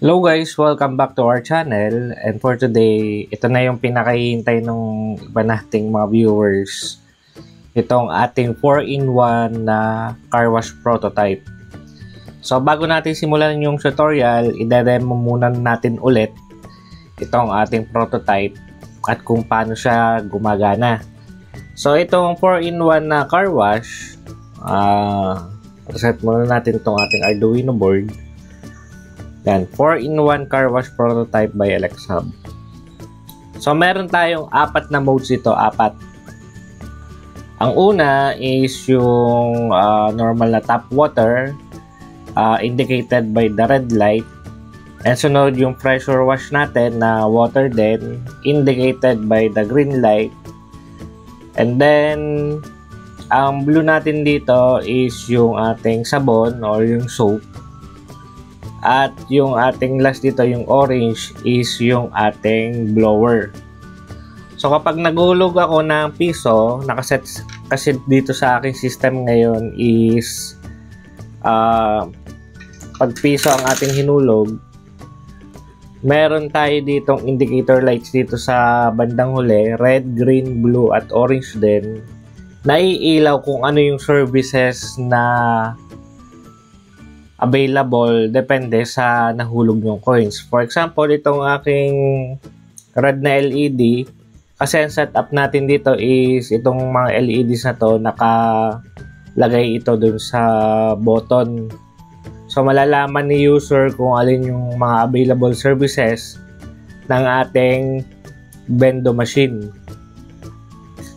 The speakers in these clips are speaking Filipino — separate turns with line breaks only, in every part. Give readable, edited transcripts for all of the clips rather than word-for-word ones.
Hello guys, welcome back to our channel, and for today, ito na yung pinakahihintay ng iba nating mga viewers. Itong ating 4-in-1 na car wash prototype. So bago natin simulan yung tutorial, i-demo muna natin ulit itong ating prototype at kung paano siya gumagana. So itong 4-in-1 na car wash, reset muna natin itong ating Arduino board. Yan, 4-in-1 car wash prototype by LXHub. So, meron tayong apat na modes ito, apat. Ang una is yung normal na tap water, indicated by the red light. And sunod yung pressure wash natin na water din, indicated by the green light. And then, ang blue natin dito is yung ating sabon or yung soap. At yung ating last dito, yung orange, is yung ating blower. So kapag naghulog ako ng piso, nakaset kasi dito sa aking system ngayon is pag piso ang ating hinulog, meron tayo ditong indicator lights dito sa bandang huli, red, green, blue at orange din. Naiilaw kung ano yung services na available depende sa nahulog yung coins. For example, itong aking red na LED, kasi ang setup natin dito is itong mga LEDs na to, nakalagay ito dun sa button. So, malalaman ni user kung alin yung mga available services ng ating vendo machine.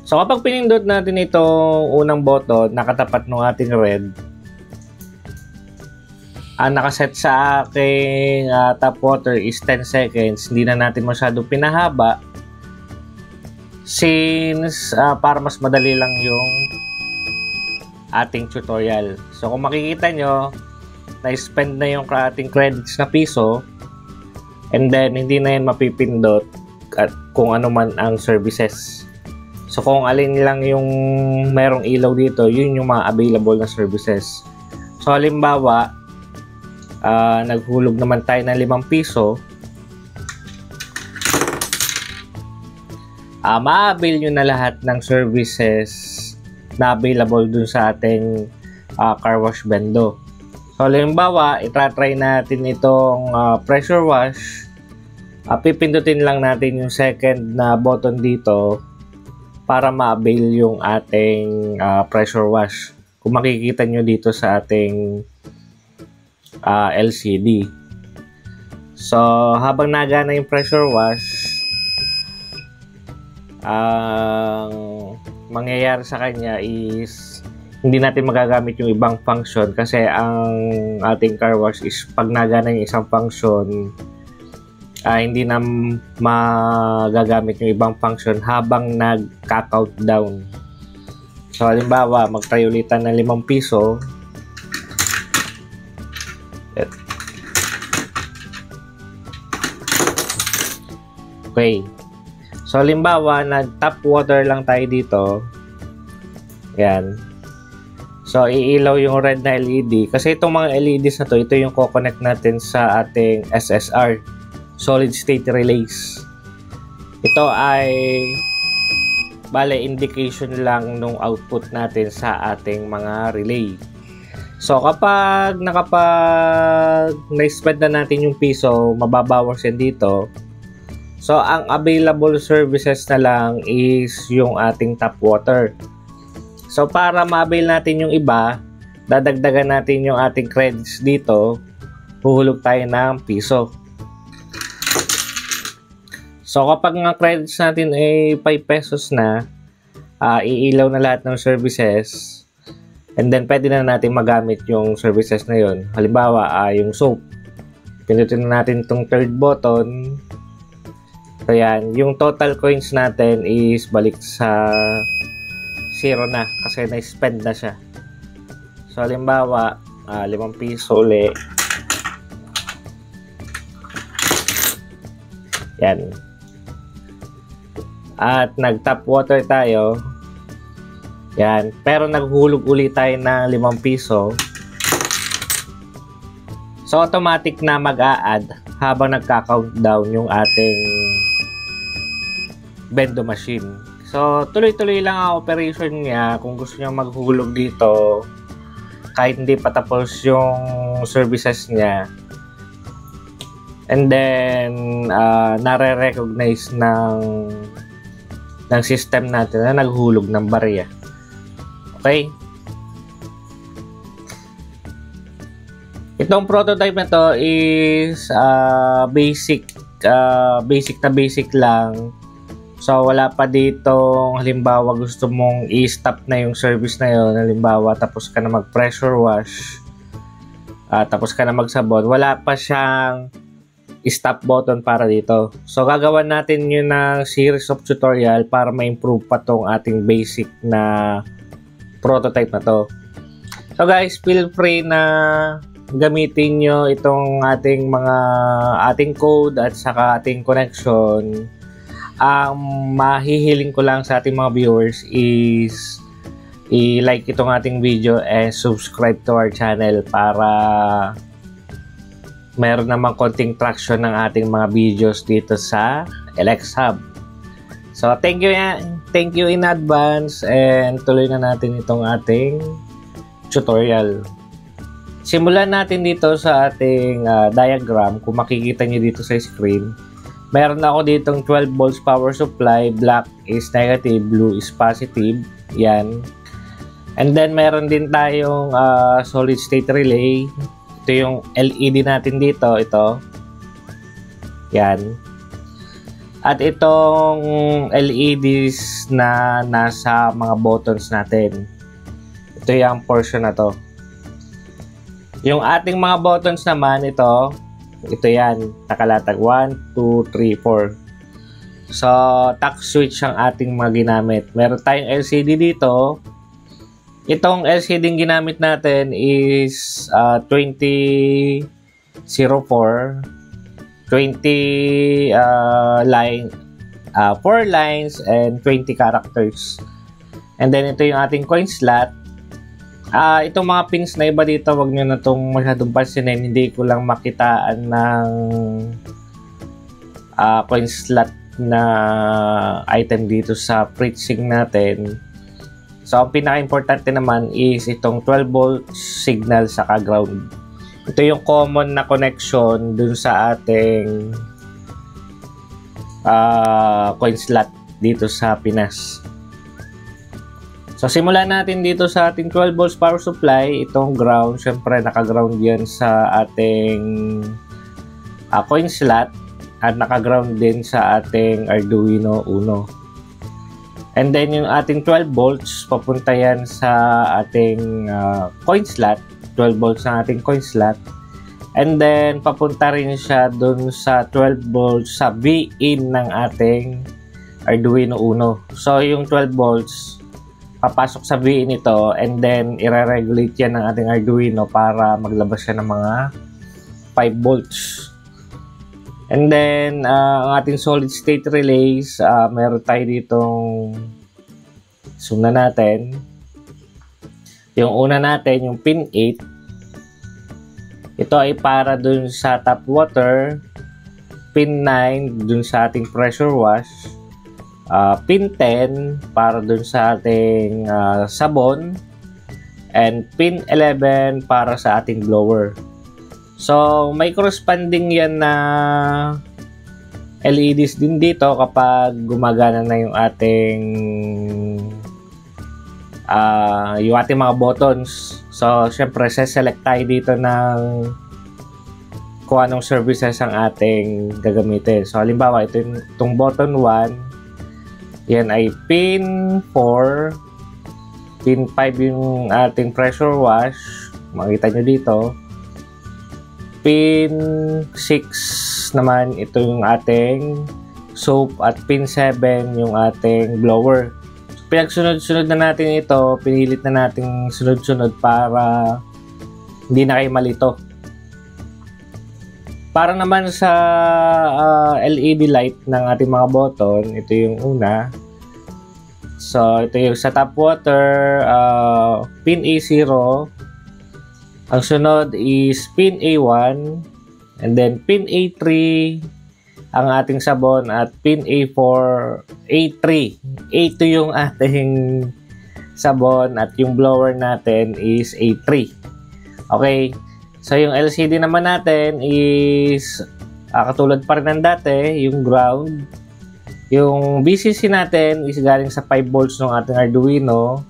So, kapag pinindot natin itong unang button, nakatapat ng ating red, ang nakaset sa aking tap water is 10 seconds. Hindi na natin masyadong pinahaba since para mas madali lang yung ating tutorial. So kung makikita nyo, na-spend na yung ating credits na piso, and then hindi na yan mapipindot at kung ano man ang services. So kung alin lang yung merong ilaw dito, yun yung mga available na services. So halimbawa, naghulog naman tayo ng 5 piso, ma-avail nyo na lahat ng services na available dun sa ating car wash vendo. So, halimbawa, itatry natin itong pressure wash. Pipindutin lang natin yung second na button dito para ma-avail yung ating pressure wash. Kung makikita nyo dito sa ating LCD. So, habang nagana yung pressure wash, ang mangyayari sa kanya is hindi natin magagamit yung ibang function kasi ang ating car wash is pag nagana yung isang function, hindi na magagamit yung ibang function habang nagka-countdown. So, halimbawa, mag-try ulitan ng 5 piso. Okay. So, halimbawa, nag-tap water lang tayo dito. Yan. So, iilaw yung red na LED. Kasi itong mga LEDs na to, ito yung ko-connect natin sa ating SSR, Solid State Relays. Ito ay indication lang nung output natin sa ating mga relay. So, kapag na-spend na natin yung piso, mababawas yan dito. So, ang available services na lang is yung ating tap water. So, para ma-avail natin yung iba, dadagdagan natin yung ating credits dito, huhulog tayo ng piso. So, kapag nga credits natin ay 5 pesos na, iilaw na lahat ng services, and then pwede na natin magamit yung services na yun. Halimbawa, yung soap. Pindutin na natin itong third button. So yan, yung total coins natin is balik sa 0 na kasi na-spend na siya. So halimbawa, 5 piso ulit. Yan. At nag-tap water tayo. Yan. Pero naghulog ulit tayo ng 5 piso. So So, automatic na mag-a-add habang nagka-countdown yung ating bendo machine. So, tuloy-tuloy lang ang operation niya. Kung gusto niyo maghulog dito, kahit hindi pa tapos yung services niya. And then, nare-recognize ng system natin na naghulog ng barya. Okay? Itong prototype na to is basic na basic lang. So, wala pa dito, halimbawa gusto mong i-stop na yung service na yun, halimbawa tapos ka na mag-pressure wash, tapos ka na magsabon, wala pa siyang stop button para dito. So, gagawan natin yun ng series of tutorial para ma-improve pa tong ating basic na prototype na to. So, guys, feel free na gamitin nyo itong ating code at saka ating connection. Ang mahihiling ko lang sa ating mga viewers is i-like itong ating video and subscribe to our channel para meron namang konting traction ng ating mga videos dito sa LX Hub. So, thank you in advance and tuloy na natin itong ating tutorial. Simulan natin dito sa ating diagram. Kung makikita nyo dito sa screen, meron ako ditong 12 volts power supply. Black is negative, blue is positive. Yan. And then, meron din tayong solid state relay. Ito yung LED natin dito. Ito. Yan. At itong LEDs na nasa mga buttons natin. Ito yung portion na to. Yung ating mga buttons naman, ito yan. Nakalatag 1, 2, 3, 4. So, touch switch ang ating mga ginamit. Meron tayong LCD dito. Itong LCD ginamit natin is 2004, 20 line, 4 lines and 20 characters. And then ito yung ating coin slot. Itong mga pins na iba dito, wag nyo na itong masyadong pansinin. Hindi ko lang makitaan ng coin slot na item dito sa preaching natin. So, ang pinaka-importante naman is itong 12 volt signal sa ground. Ito yung common na connection dun sa ating coin slot dito sa Pinas. So, simulan natin dito sa ating 12 volts power supply. Itong ground, syempre naka-ground yan sa ating coin slot at naka-ground din sa ating Arduino Uno. And then, yung ating 12 volts, papunta yan sa ating coin slot. 12 volts ang ating coin slot. And then, papunta rin siya dun sa 12 volts sa V-in ng ating Arduino Uno. So, yung 12 volts, papasok sa V-in ito. And then, i-regulate yan ng ating Arduino para maglabas siya ng mga 5 volts. And then, ang ating solid state relays, meron tayo ditong zoom na natin. Yung una natin, yung pin 8. Ito ay para dun sa tap water. Pin 9, dun sa ating pressure wash. Pin 10, para dun sa ating sabon. And pin 11, para sa ating blower. So, may corresponding yan na LEDs din dito kapag gumagana na yung ating mga buttons. So, syempre, select tayo dito ng kung anong services ang ating gagamitin. So, halimbawa, itong button 1, yan ay pin 4, pin 5 yung ating pressure wash. Makita nyo dito. Pin 6 naman, ito yung ating soap at pin 7 yung ating blower. So, pinagsunod-sunod na natin ito, pinilit na natin sunod-sunod para hindi na kayo malito. Para naman sa LED light ng ating mga button, ito yung una. So, ito yung sa tap water, pin A0. Ang sunod is pin A1, and then pin A3 ang ating sabon, at pin A4, A3. A2 yung ating sabon, at yung blower natin is A3. Okay, so yung LCD naman natin is katulad pa rin ng dati, yung ground. Yung VCC natin is galing sa 5 volts ng ating Arduino.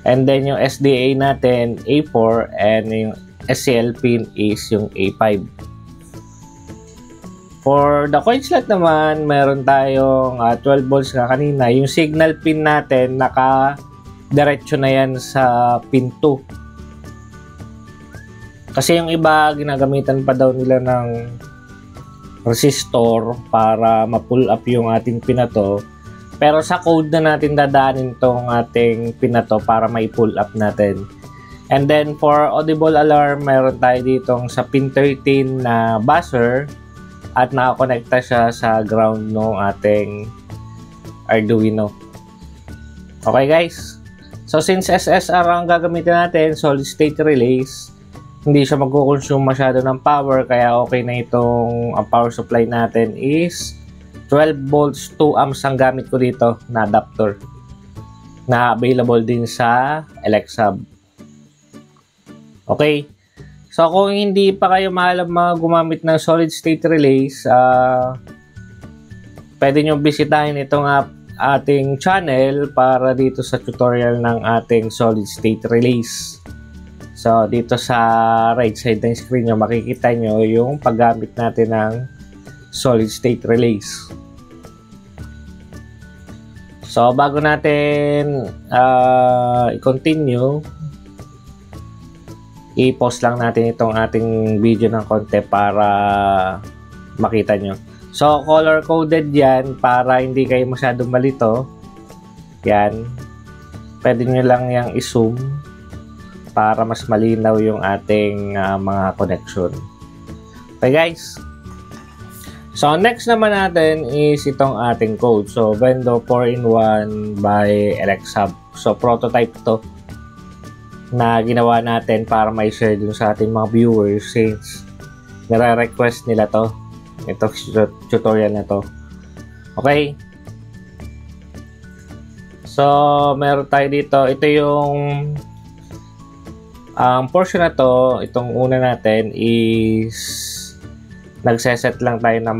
And then yung SDA natin, A4, and yung SCL pin is yung A5. For the coin slot naman, meron tayong 12 volts nga kanina. Yung signal pin natin, naka-diretso na yan sa pin 2. Kasi yung iba, ginagamitan pa daw nila ng resistor para ma-pull up yung ating pin na to. Pero sa code na natin dadaanin tong ating pin na to para mai-pull up natin. And then for audible alarm, meron tayo ditong sa pin 13 na buzzer at nakakonekta siya sa ground ng ating Arduino. Okay guys, so since SSR ang gagamitin natin, solid state relays, hindi siya magko-consume masyado ng power, kaya okay na itong ang power supply natin is 12 volts 2 amps ang gamit ko dito na adapter na available din sa Elexhub. Okay, so kung hindi pa kayo maalam gumamit ng solid state relays, pwede nyo bisitahin itong ating channel para dito sa tutorial ng ating solid state relays. So dito sa right side ng screen nyo, makikita nyo yung paggamit natin ng solid state relays. So bago natin i-continue, i-pause lang natin itong ating video ng konti para makita nyo. So color coded yan para hindi kayo masyadong malito. Yan, pwede nyo lang yang i-zoom para mas malinaw yung ating mga connection. Okay guys, so next naman natin is itong ating code. So Vendo 4-in-1 by Elexhub. So prototype to na ginawa natin para may share dun sa ating mga viewers since nare-request nila to, ito tutorial na to. Okay, so meron tayo dito, ito yung portion na to. Itong una natin is nagseset lang tayo ng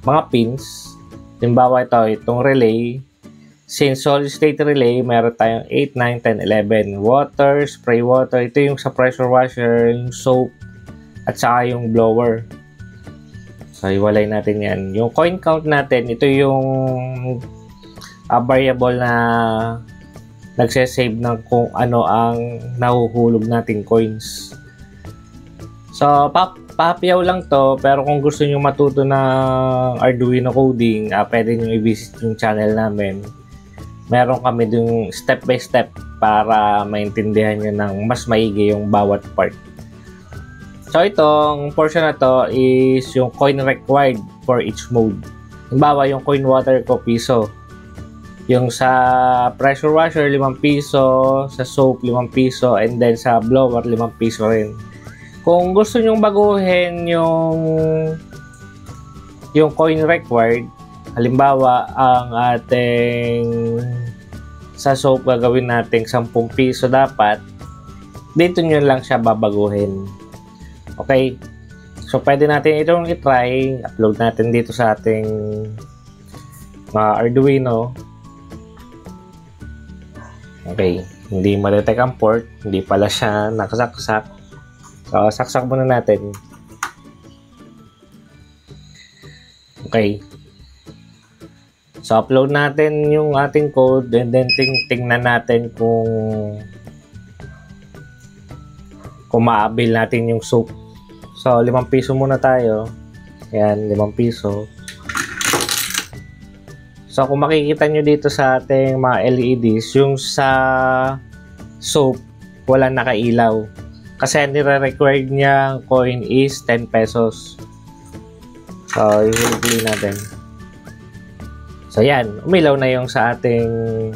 mga pins. Halimbawa itong relay. Since solid state relay, meron tayong 8, 9, 10, 11. Water, spray water. Ito yung sa pressure washer, yung soap, at saka yung blower. So, iwalay natin yan. Yung coin count natin, ito yung variable na nagsasave ng kung ano ang nahuhulog nating coins. So, papiyaw lang to, pero kung gusto nyo matuto ng Arduino coding, pwede nyo i-visit yung channel namin. Meron kami yung step by step para maintindihan nyo ng mas maigi yung bawat part. So itong portion na to is yung coin required for each mode. Halimbawa yung coin water ko piso. Yung sa pressure washer 5 piso, sa soap 5 piso, and then sa blower 5 piso rin. Kung gusto nyong baguhin yung coin required, halimbawa ang ating sa soap gagawin natin 10 piso dapat, dito nyo lang siya babaguhin. Okay, so pwede natin itong i-try, upload natin dito sa ating Arduino. Okay, hindi ma-detect ang port, hindi pala siya nakasaksak. So saksak muna natin. Okay, so upload natin yung ating code, and then tingnan natin kung ma-avail natin yung soap. So 5 piso muna tayo. Yan, 5 piso. So kung makikita nyo dito sa ating mga LEDs, yung sa soap wala nakailaw kasi nire-required niyang coin is 10 pesos. So i-play natin. So yan, umilaw na yung sa ating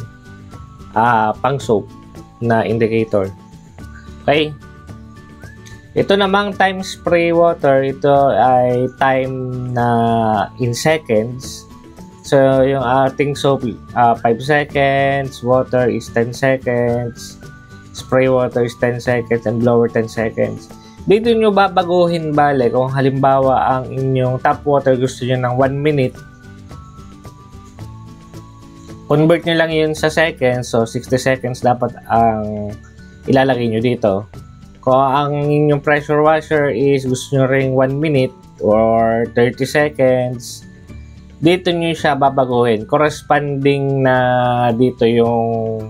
pang soap na indicator. Okay? Ito namang time spray water, ito ay time na in seconds. So, yung ating soap, 5 seconds, water is 10 seconds, spray water is 10 seconds, and blower 10 seconds. Dito nyo babaguhin bale kung halimbawa ang inyong tap water gusto nyo ng 1 minute. Convert nyo lang yun sa seconds, so 60 seconds dapat ang ilalagay nyo dito. Kung ang inyong pressure washer is gusto nyo ring 1 minute or 30 seconds, dito nyo siya babaguhin. Corresponding na dito yung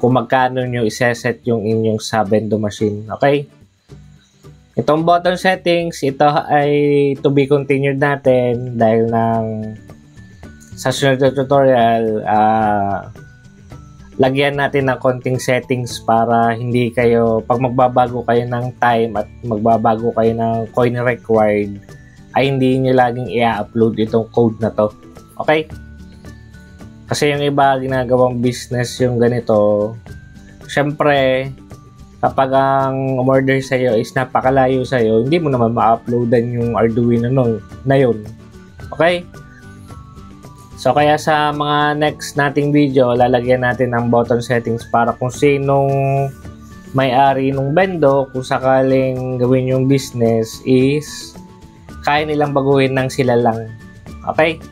kung magkano nyo iseset yung inyong sub-endo machine. Okay? Itong button settings, ito ay to be continued natin dahil sa sunod na tutorial, lagyan natin ng konting settings para hindi kayo, pag magbabago kayo ng time at magbabago kayo ng coin required, ay hindi nyo laging i-upload itong code na to. Okay? Kasi yung iba ginagawang business yung ganito, syempre, kapag ang umorder sa'yo is napakalayo sa'yo, hindi mo naman ma-uploadan yung Arduino na yun. Okay? So, kaya sa mga next nating video, lalagyan natin ng button settings para kung sinong may-ari ng bendo, kung sakaling gawin yung business is kaya nilang baguhin ng sila lang. Okay?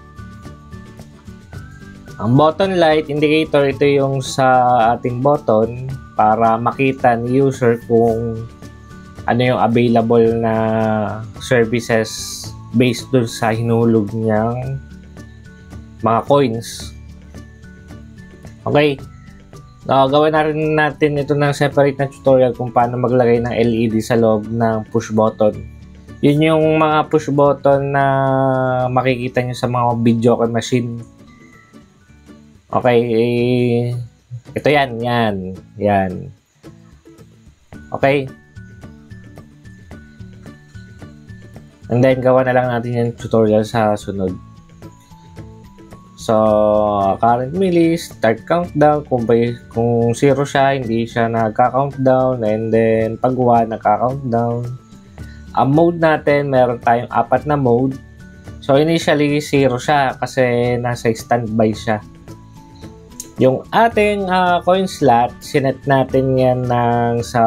Ang button light indicator, ito yung sa ating button para makita ni user kung ano yung available na services based dun sa hinulog niyang mga coins. Okay. Gawin na rin natin ito ng separate na tutorial kung paano maglagay ng LED sa loob ng push button. Yun yung mga push button na makikita nyo sa mga video machine. Okay. Ito yan. Okay. And then, gawa na lang natin yung tutorial sa sunod. So, current milli, start countdown. Kung 0 siya, hindi siya nagka-countdown. And then, pag 1, nagka-countdown. Ang mode natin, meron tayong 4 na mode. So, initially, 0 siya kasi nasa standby siya. Yung ating coin slot, sinet natin yan sa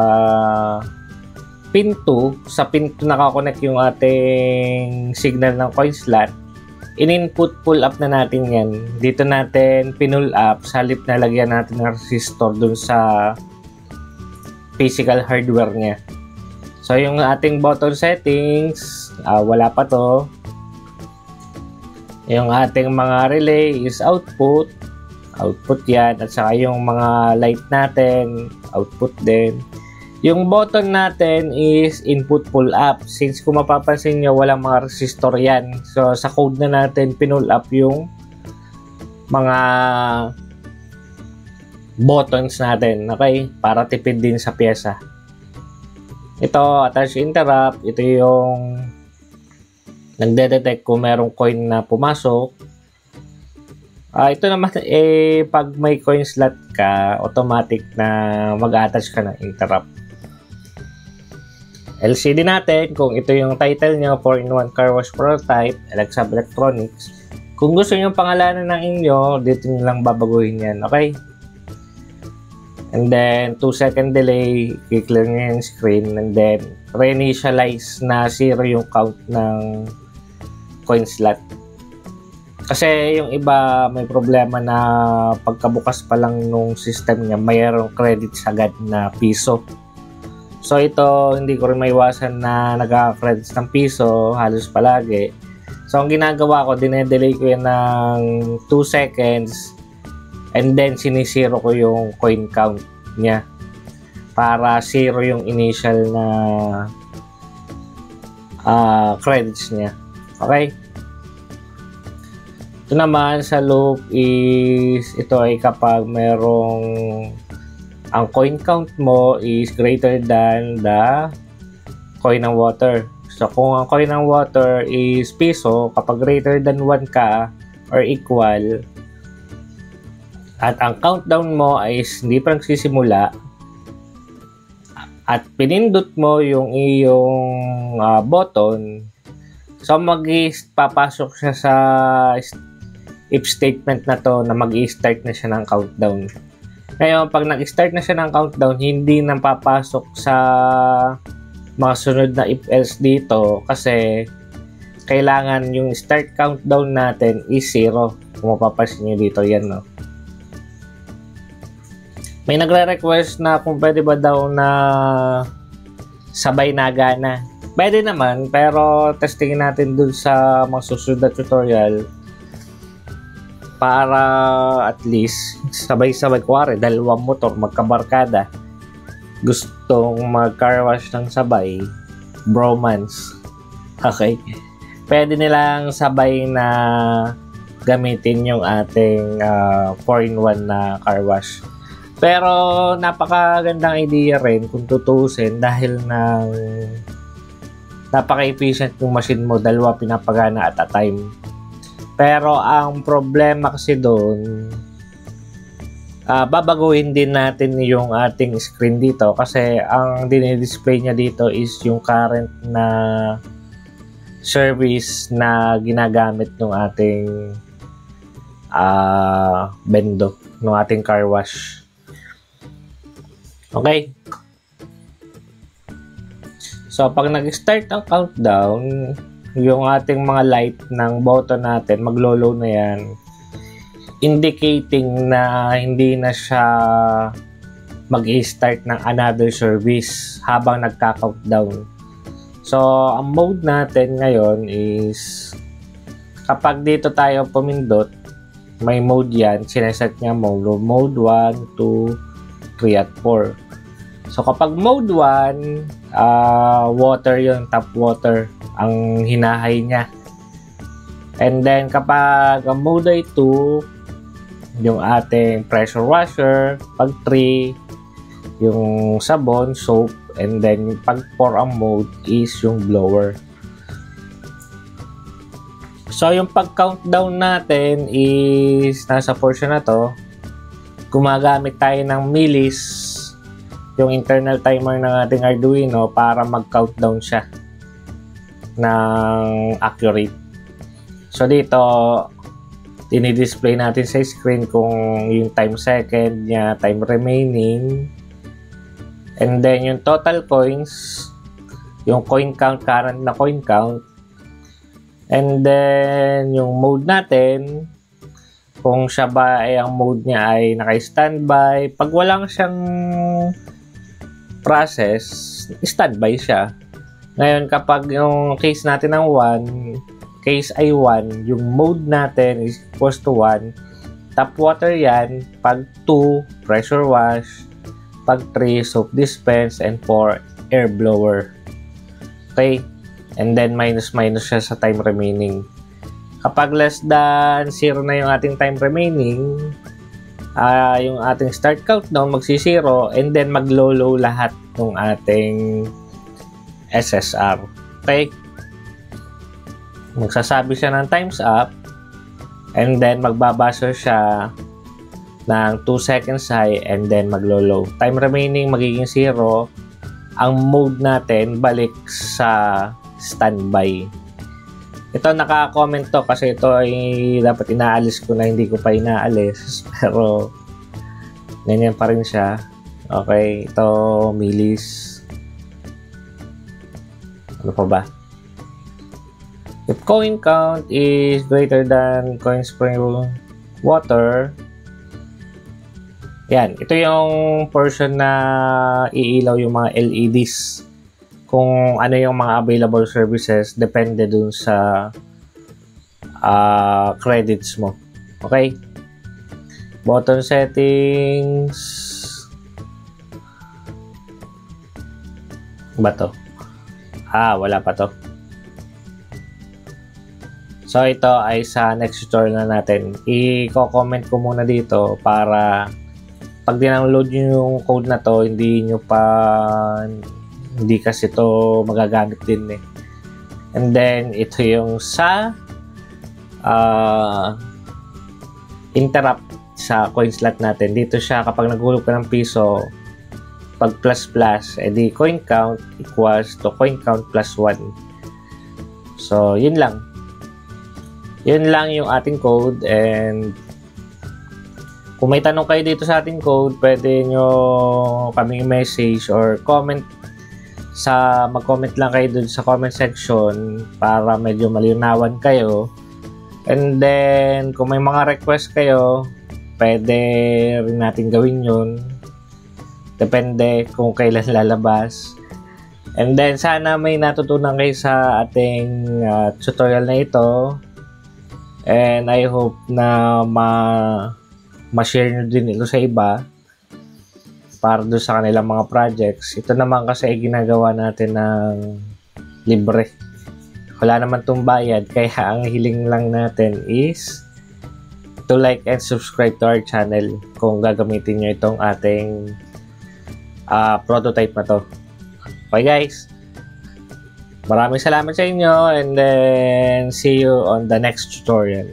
pin 2. Sa pin 2 nakakonect yung ating signal ng coin slot. In-input pull up na natin yan. Dito natin pinull up sa halip na lagyan natin ng resistor dun sa physical hardware niya. So, yung ating button settings, wala pa to. Yung ating mga relay is output yan. At saka yung mga light natin, output din. Yung button natin is input pull up. Since kung mapapansin nyo, walang mga resistor yan. So, sa code na natin, pinull up yung mga buttons natin. Okay? Para tipid din sa pyesa. Ito, attach interrupt. Ito yung nagde-detect kung merong coin na pumasok. Ito naman, pag may coin slot ka, automatic na mag-attach ka ng interrupt. LCD natin, kung ito yung title nyo, 4-in-1 car wash prototype, Alexab Electronics. Kung gusto nyo pangalanan ng inyo, dito nyo lang babaguhin yan, okay? And then, 2-second delay, i-clear nyo yung screen, and then, re-initialize na 0 yung count ng coin slot. Kasi yung iba, may problema na pagkabukas pa lang nung system niya, mayroong credits agad na piso. So ito, hindi ko rin maiwasan na nagka-credits ng piso halos palagi. So ang ginagawa ko, dinedelay ko yan ng 2 seconds and then sinisiro ko yung coin count niya para 0 yung initial na credits niya. Okay? Ito naman sa loop is, ito ay kapag merong ang coin count mo is greater than the coin ng water. So, kung ang coin ng water is piso, kapag greater than 1 ka or equal, at ang countdown mo is hindi pa nagsisimula, at pinindot mo yung iyong button, so papasok siya sa if statement na to na mag-i-start na siya ng countdown. Ngayon, pag nag-start na siya ng countdown, hindi na papasok sa mga sunod na if-else dito kasi kailangan yung start countdown natin is 0. Kung mapapansin nyo dito, yan, no? May nagre-request na kung pwede ba daw na sabay na gana. Pwede naman, pero testingin natin dun sa mga susunod na tutorial para at least sabay-sabay. Kuwari, dalawang motor, magkabarkada, gustong mag-car wash ng sabay, bromance. Okay? Pwede nilang sabay na gamitin yung ating 4-in-1 na car wash. Pero napakagandang idea rin kung tutusin dahil napaka-efficient yung machine mo, dalawa pinapagana at a time. Pero ang problema kasi doon, babaguhin din natin yung ating screen dito kasi ang dinidisplay niya dito is yung current na service na ginagamit ng ating bendo, ng ating car wash. Okay. So, pag nag-start ang countdown, yung ating mga light ng button natin, maglo-low na yan, indicating na hindi na siya mag-i-start ng another service habang nagka-countdown. So, ang mode natin ngayon is kapag dito tayo pumindot, may mode yan, sineset niya mode 1, 2, 3 at 4. So kapag mode 1, water yung tap water ang hinahay niya. And then kapag mode 2, yung ating pressure washer. Pag 3, yung sabon, soap. And then pag 4 ang mode is yung blower. So yung pag-countdown natin is nasa portion na to. Gumagamit tayo ng millis, yung internal timer ng ating Arduino, para mag-countdown siya ng accurate. So dito, dinidisplay natin sa screen kung yung time second niya, time remaining, and then yung total coins, yung coin count, current na coin count, and then yung mode natin, kung siya ba ay ang mode niya ay naka-standby. Pag walang siyang process, standby siya. Ngayon, kapag yung case natin ng 1, case ay 1, yung mode natin is equals to 1, tap water yan. Pag 2, pressure wash. Pag 3, soap dispense. And 4, air blower. Okay? And then minus siya sa time remaining. Kapag less than 0 na yung ating time remaining, yung ating start countdown magsi-0 and then maglo-low lahat ng ating SSR. Okay? Magsasabi siya ng time's up and then magbabuzzer siya ng 2 seconds high and then maglo-low. Time remaining magiging 0. Ang mode natin balik sa standby. Ito naka-comment to kasi ito ay dapat inaalis ko na hindi ko pa inaalis. Pero ganyan pa rin siya. Okay, ito millis. Ano pa ba? If coin count is greater than coins per water, yan. Ito yung portion na iilaw yung mga LEDs. Kung ano yung mga available services, depende dun sa credits mo. Okay? Button settings. Ba to? Wala pa to. So, ito ay sa next tutorial na natin. I-comment ko muna dito para pag dindownload nyo yung code na to, hindi kasi ito magagamit din eh. And then, ito yung sa interrupt sa coin slot natin. Dito siya, kapag naghulog ka ng piso, pag plus plus, edi coin count equals to coin count plus 1. So, yun lang. Yun lang yung ating code, and kung may tanong kayo dito sa ating code, pwede nyo kaming message or comment mag-comment lang kayo dun sa comment section para medyo malinawan kayo. And then, kung may mga request kayo, pwede rin natin gawin yun. Depende kung kailan lalabas. And then, sana may natutunan kayo sa ating tutorial na ito. And I hope na ma-share nyo din ito sa iba para doon sa kanilang mga projects. Ito naman kasi ay ginagawa natin ng libre. Wala naman itong bayad, kaya ang hiling lang natin is to like and subscribe to our channel kung gagamitin nyo itong ating prototype na to. Okay guys, maraming salamat sa inyo, and then see you on the next tutorial.